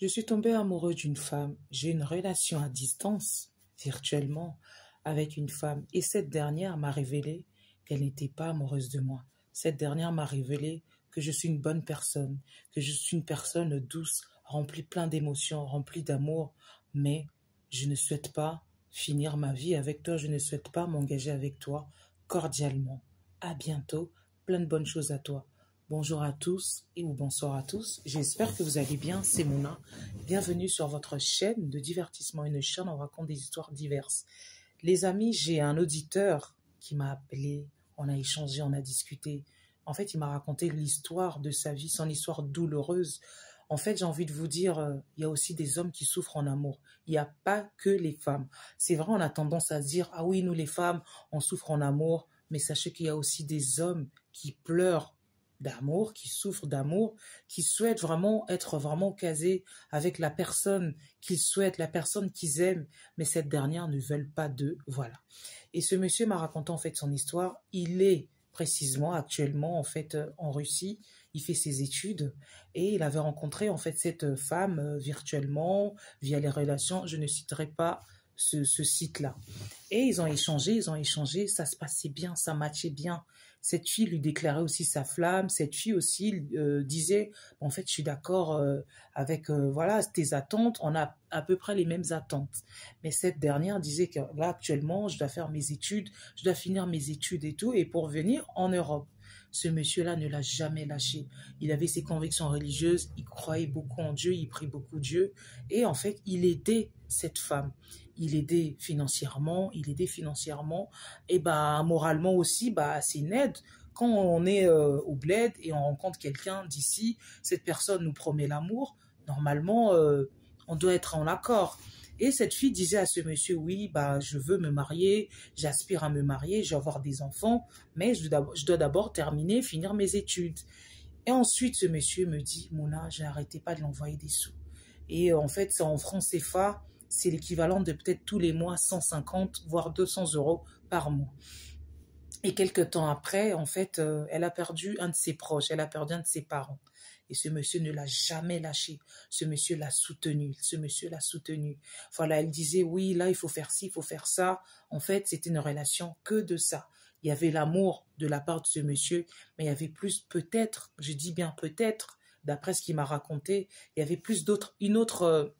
Je suis tombée amoureux d'une femme. J'ai une relation à distance, virtuellement, avec une femme. Et cette dernière m'a révélé qu'elle n'était pas amoureuse de moi. Cette dernière m'a révélé que je suis une bonne personne, que je suis une personne douce, remplie plein d'émotions, remplie d'amour. Mais je ne souhaite pas finir ma vie avec toi. Je ne souhaite pas m'engager avec toi cordialement. À bientôt. Plein de bonnes choses à toi. Bonjour à tous et ou bonsoir à tous. J'espère que vous allez bien. C'est Mona. Bienvenue sur votre chaîne de divertissement, une chaîne où on raconte des histoires diverses. Les amis, j'ai un auditeur qui m'a appelé. On a échangé, on a discuté. En fait, il m'a raconté l'histoire de sa vie, son histoire douloureuse. En fait, j'ai envie de vous dire, il y a aussi des hommes qui souffrent en amour. Il n'y a pas que les femmes. C'est vrai, on a tendance à se dire, ah oui, nous les femmes, on souffre en amour. Mais sachez qu'il y a aussi des hommes qui pleurent d'amour, qui souffrent d'amour, qui souhaitent vraiment être vraiment casés avec la personne qu'ils souhaitent, la personne qu'ils aiment, mais cette dernière ne veut pas d'eux, voilà. Et ce monsieur m'a raconté en fait son histoire. Il est précisément actuellement en fait en Russie, il fait ses études et il avait rencontré en fait cette femme virtuellement via les relations, je ne citerai pas ce site-là. Et ils ont échangé, ça se passait bien, ça matchait bien. Cette fille lui déclarait aussi sa flamme, cette fille aussi disait, en fait, je suis d'accord avec voilà tes attentes, on a à peu près les mêmes attentes. Mais cette dernière disait que là, actuellement, je dois faire mes études, je dois finir mes études et tout, et pour venir en Europe. Ce monsieur-là ne l'a jamais lâché. Il avait ses convictions religieuses, il croyait beaucoup en Dieu, il prie beaucoup Dieu, et en fait, il aidait cette femme. Il aidait financièrement, et bah moralement aussi, bah c'est une aide. Quand on est au bled et on rencontre quelqu'un d'ici, cette personne nous promet l'amour, normalement on doit être en accord. Et cette fille disait à ce monsieur, oui, bah je veux me marier, j'aspire à me marier, je veux avoir des enfants, mais je dois d'abord terminer, finir mes études. Et ensuite, ce monsieur me dit, Mona, je n'arrêtais pas de l'envoyer des sous. Et en fait, c'est en francs CFA, c'est l'équivalent de peut-être tous les mois 150, voire 200 euros par mois. Et quelques temps après, en fait, elle a perdu un de ses proches, elle a perdu un de ses parents. Et ce monsieur ne l'a jamais lâché. Ce monsieur l'a soutenu. Voilà, elle disait, oui, là, il faut faire ci, il faut faire ça. En fait, c'était une relation que de ça. Il y avait l'amour de la part de ce monsieur, mais il y avait plus peut-être, je dis bien peut-être, d'après ce qu'il m'a raconté, il y avait plus une autre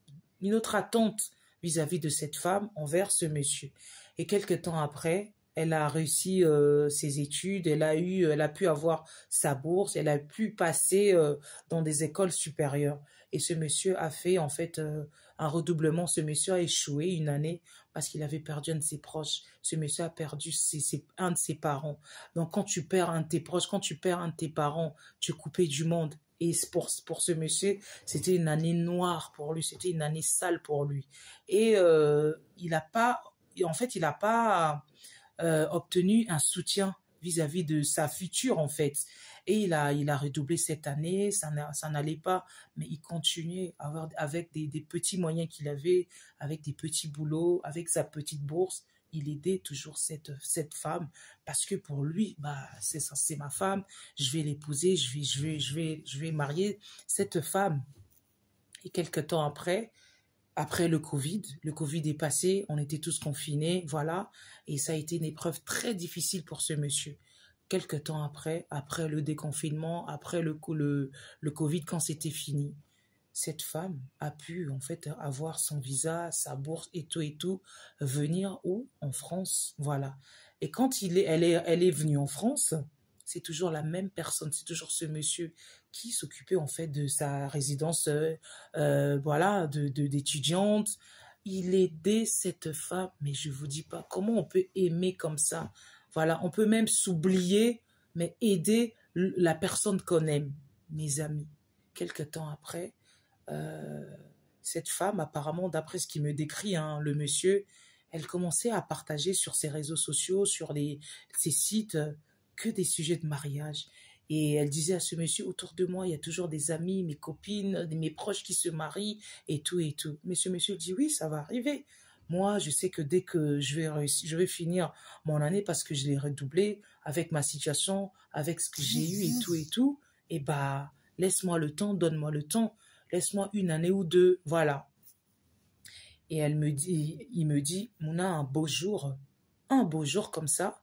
attente vis-à-vis de cette femme envers ce monsieur. Et quelques temps après, elle a réussi ses études, elle a pu avoir sa bourse, elle a pu passer dans des écoles supérieures. Et ce monsieur a fait en fait un redoublement. Ce monsieur a échoué une année parce qu'il avait perdu un de ses proches. Ce monsieur a perdu un de ses parents. Donc quand tu perds un de tes proches, quand tu perds un de tes parents, tu es coupé du monde. Et pour ce monsieur, c'était une année noire pour lui, c'était une année sale pour lui. Et il n'a pas obtenu un soutien vis-à-vis de sa future en fait. Et il a redoublé cette année, ça n'allait pas, mais il continuait avec des petits moyens qu'il avait, avec des petits boulots, avec sa petite bourse. Il aidait toujours cette femme parce que pour lui, bah c'est ma femme, je vais l'épouser, je vais marier cette femme. Et quelques temps après le Covid est passé, on était tous confinés, voilà, et ça a été une épreuve très difficile pour ce monsieur. Quelque temps après le déconfinement, après le Covid, quand c'était fini, cette femme a pu en fait avoir son visa, sa bourse et tout, venir où? En France, voilà. Et quand elle est venue en France, c'est toujours la même personne, c'est toujours ce monsieur qui s'occupait en fait de sa résidence, voilà, d'étudiante. Il aidait cette femme, mais je vous dis pas comment on peut aimer comme ça. Voilà, on peut même s'oublier, mais aider la personne qu'on aime, mes amis. Quelque temps après, cette femme, apparemment, d'après ce qu'il me décrit, hein, le monsieur, elle commençait à partager sur ses réseaux sociaux, sur ses sites, que des sujets de mariage. Et elle disait à ce monsieur, autour de moi, il y a toujours des amis, mes copines, mes proches qui se marient, et tout, et tout. Mais ce monsieur dit, oui, ça va arriver. Moi, je sais que dès que je vais finir mon année parce que je l'ai redoublé avec ma situation, avec ce que j'ai eu et tout, et bah, laisse-moi le temps, donne-moi le temps. laisse-moi une année ou deux, voilà. Et il me dit, Mouna, un beau jour comme ça,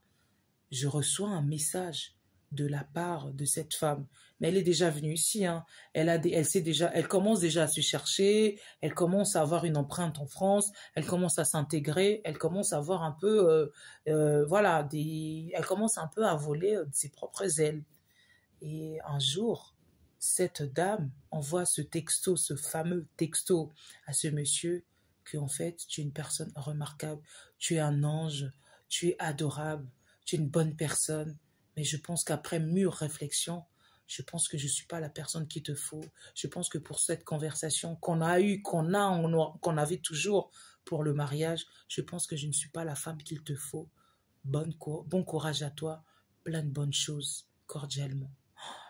je reçois un message de la part de cette femme. Mais elle est déjà venue ici, hein. Elle commence déjà à se chercher, elle commence à avoir une empreinte en France, elle commence à s'intégrer, elle commence à avoir un peu, voilà, elle commence un peu à voler de ses propres ailes. Et un jour, cette dame envoie ce texto, ce fameux texto à ce monsieur, que en fait, tu es une personne remarquable, tu es un ange, tu es adorable, tu es une bonne personne, mais je pense qu'après mûre réflexion, je pense que je ne suis pas la personne qu'il te faut. Je pense que pour cette conversation qu'on a eue, qu'on avait toujours pour le mariage, je pense que je ne suis pas la femme qu'il te faut. Bon courage à toi, plein de bonnes choses, cordialement.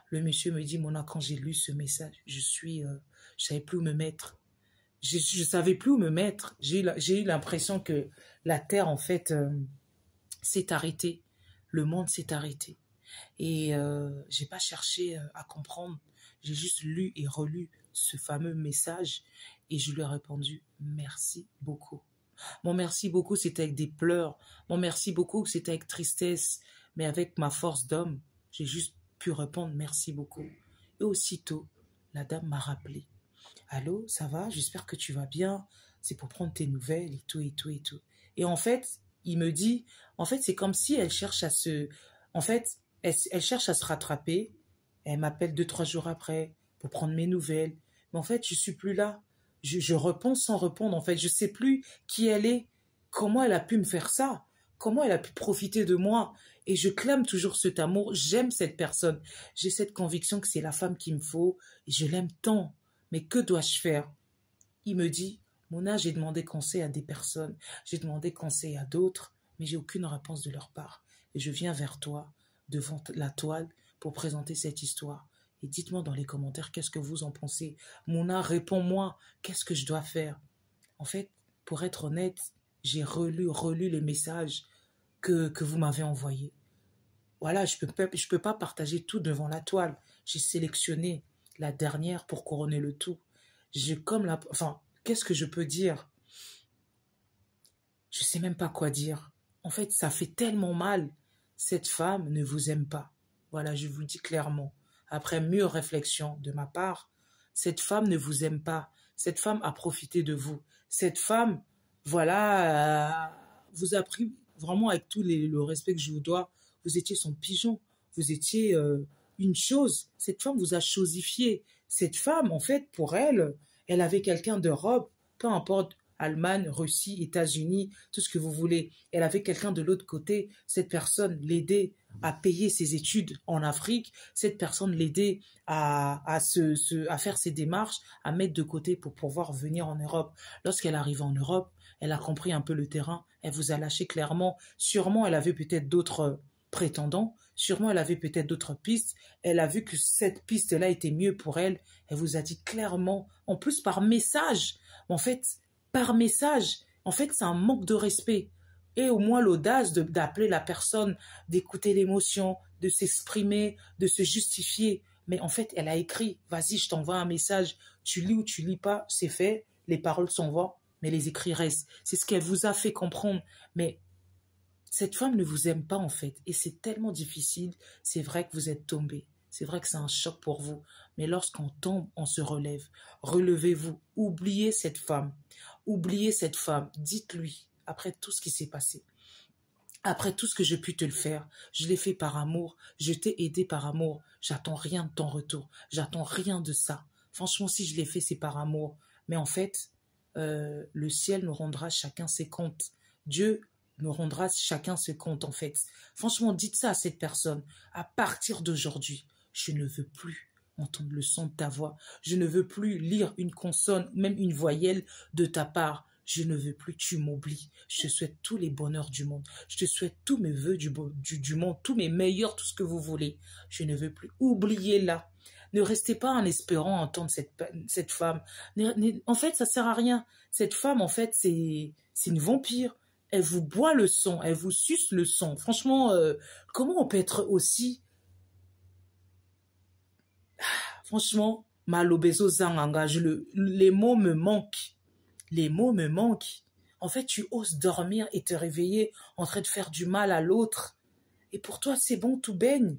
Le monsieur me dit, Mona, quand j'ai lu ce message, je savais plus où me mettre. Je savais plus où me mettre. J'ai eu l'impression que la terre, en fait, s'est arrêtée. Le monde s'est arrêté. Et j'ai pas cherché à comprendre. J'ai juste lu et relu ce fameux message et je lui ai répondu merci beaucoup. Mon merci beaucoup, c'était avec des pleurs. Mon merci beaucoup, c'était avec tristesse. Mais avec ma force d'homme, j'ai juste pu répondre merci beaucoup. Et aussitôt, la dame m'a rappelé. Allô, ça va? J'espère que tu vas bien. C'est pour prendre tes nouvelles et tout et tout et tout. Et en fait, il me dit, en fait, c'est comme si elle cherche à se... En fait, elle cherche à se rattraper. Elle m'appelle 2, 3 jours après pour prendre mes nouvelles. Mais en fait, je suis plus là. Je réponds sans répondre. En fait, je sais plus qui elle est. Comment elle a pu me faire ça? Comment elle a pu profiter de moi? Et je clame toujours cet amour. J'aime cette personne. J'ai cette conviction que c'est la femme qu'il me faut. Et je l'aime tant. Mais que dois-je faire? Il me dit, Mona, j'ai demandé conseil à des personnes. J'ai demandé conseil à d'autres. Mais j'ai aucune réponse de leur part. Et je viens vers toi, devant la toile, pour présenter cette histoire. Et dites-moi dans les commentaires qu'est-ce que vous en pensez. Mona, réponds-moi, qu'est-ce que je dois faire? En fait, pour être honnête, j'ai relu les messages que vous m'avez envoyés. Voilà, je peux pas partager tout devant la toile. J'ai sélectionné la dernière pour couronner le tout. Enfin, qu'est-ce que je peux dire? Je sais même pas quoi dire. En fait, ça fait tellement mal. Cette femme ne vous aime pas. Voilà, je vous le dis clairement. Après mûre réflexion de ma part, cette femme ne vous aime pas. Cette femme a profité de vous. Cette femme, voilà, vous a pris vraiment avec le respect que je vous dois. Vous étiez son pigeon. Vous étiez une chose. Cette femme vous a chosifié. Cette femme, en fait, pour elle, elle avait quelqu'un d'Europe, peu importe, Allemagne, Russie, États-Unis, tout ce que vous voulez. Elle avait quelqu'un de l'autre côté. Cette personne l'aidait à payer ses études en Afrique. Cette personne l'aidait à faire ses démarches, à mettre de côté pour pouvoir venir en Europe. Lorsqu'elle arrive en Europe, elle a compris un peu le terrain. Elle vous a lâché clairement. Sûrement, elle avait peut-être d'autres prétendants. Sûrement, elle avait peut-être d'autres pistes. Elle a vu que cette piste-là était mieux pour elle. Elle vous a dit clairement, en plus par message. En fait, par message, en fait, c'est un manque de respect. Et au moins l'audace d'appeler la personne, d'écouter l'émotion, de s'exprimer, de se justifier. Mais en fait, elle a écrit, vas-y, je t'envoie un message, tu lis ou tu lis pas, c'est fait, les paroles s'envoient, mais les écrits restent. C'est ce qu'elle vous a fait comprendre. Mais cette femme ne vous aime pas en fait. Et c'est tellement difficile. C'est vrai que vous êtes tombé. C'est vrai que c'est un choc pour vous. Mais lorsqu'on tombe, on se relève. Relevez-vous. Oubliez cette femme. Oubliez cette femme. Dites-lui, après tout ce qui s'est passé, après tout ce que j'ai pu te le faire, je l'ai fait par amour. Je t'ai aidé par amour. J'attends rien de ton retour. J'attends rien de ça. Franchement, si je l'ai fait, c'est par amour. Mais en fait, le ciel nous rendra chacun ses comptes. Dieu nous rendra chacun ses comptes, en fait. Franchement, dites ça à cette personne. À partir d'aujourd'hui, je ne veux plus entendre le son de ta voix. Je ne veux plus lire une consonne, même une voyelle de ta part. Je ne veux plus que tu m'oublies. Je te souhaite tous les bonheurs du monde. Je te souhaite tous mes vœux du monde, tous mes meilleurs, tout ce que vous voulez. Je ne veux plus. Oubliez-la. Ne restez pas en espérant entendre cette femme. En fait, ça sert à rien. Cette femme, en fait, c'est une vampire. Elle vous boit le sang, elle vous suce le sang. Franchement, comment on peut être aussi... Franchement, Malobezo zanganga, les mots me manquent. Les mots me manquent. En fait, tu oses dormir et te réveiller en train de faire du mal à l'autre. Et pour toi, c'est bon, tout baigne.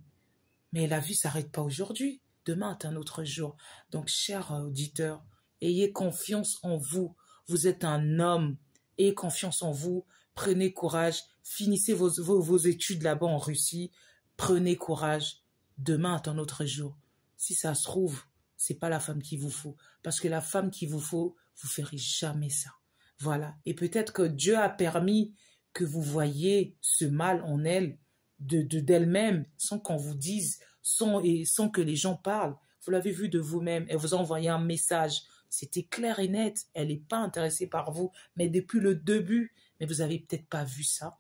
Mais la vie s'arrête pas aujourd'hui. Demain est un autre jour. Donc, chers auditeurs, ayez confiance en vous. Vous êtes un homme. Ayez confiance en vous. Prenez courage. Finissez vos études là-bas en Russie. Prenez courage. Demain est un autre jour. Si ça se trouve, c'est pas la femme qu'il vous faut. Parce que la femme qu'il vous faut, vous ferez jamais ça. Voilà. Et peut-être que Dieu a permis que vous voyiez ce mal en elle, d'elle-même, sans qu'on vous dise, sans que les gens parlent. Vous l'avez vu de vous-même. Elle vous a envoyé un message. C'était clair et net. Elle n'est pas intéressée par vous. Mais depuis le début, mais vous avez peut-être pas vu ça.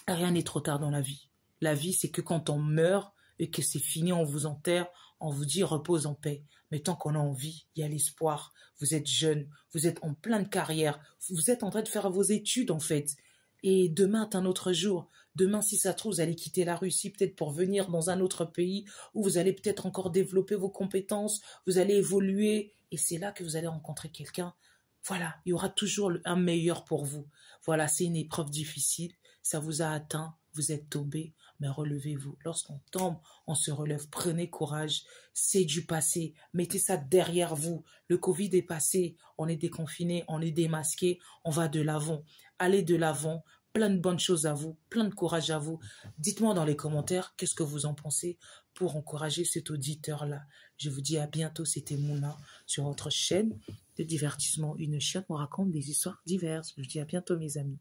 Rien n'est trop tard dans la vie. La vie, c'est que quand on meurt et que c'est fini, on vous enterre, on vous dit repose en paix. Mais tant qu'on a envie, il y a l'espoir. Vous êtes jeune, vous êtes en pleine carrière, vous êtes en train de faire vos études en fait. Et demain est un autre jour. Demain, si ça se trouve, vous allez quitter la Russie peut-être pour venir dans un autre pays où vous allez peut-être encore développer vos compétences, vous allez évoluer et c'est là que vous allez rencontrer quelqu'un. Voilà, il y aura toujours un meilleur pour vous. Voilà, c'est une épreuve difficile, ça vous a atteint, vous êtes tombé, mais relevez-vous. Lorsqu'on tombe, on se relève. Prenez courage. C'est du passé. Mettez ça derrière vous. Le Covid est passé. On est déconfiné. On est démasqué. On va de l'avant. Allez de l'avant. Plein de bonnes choses à vous. Plein de courage à vous. Dites-moi dans les commentaires qu'est-ce que vous en pensez pour encourager cet auditeur-là. Je vous dis à bientôt. C'était Mouna sur votre chaîne de divertissement. Une chiotte me raconte des histoires diverses. Je vous dis à bientôt mes amis.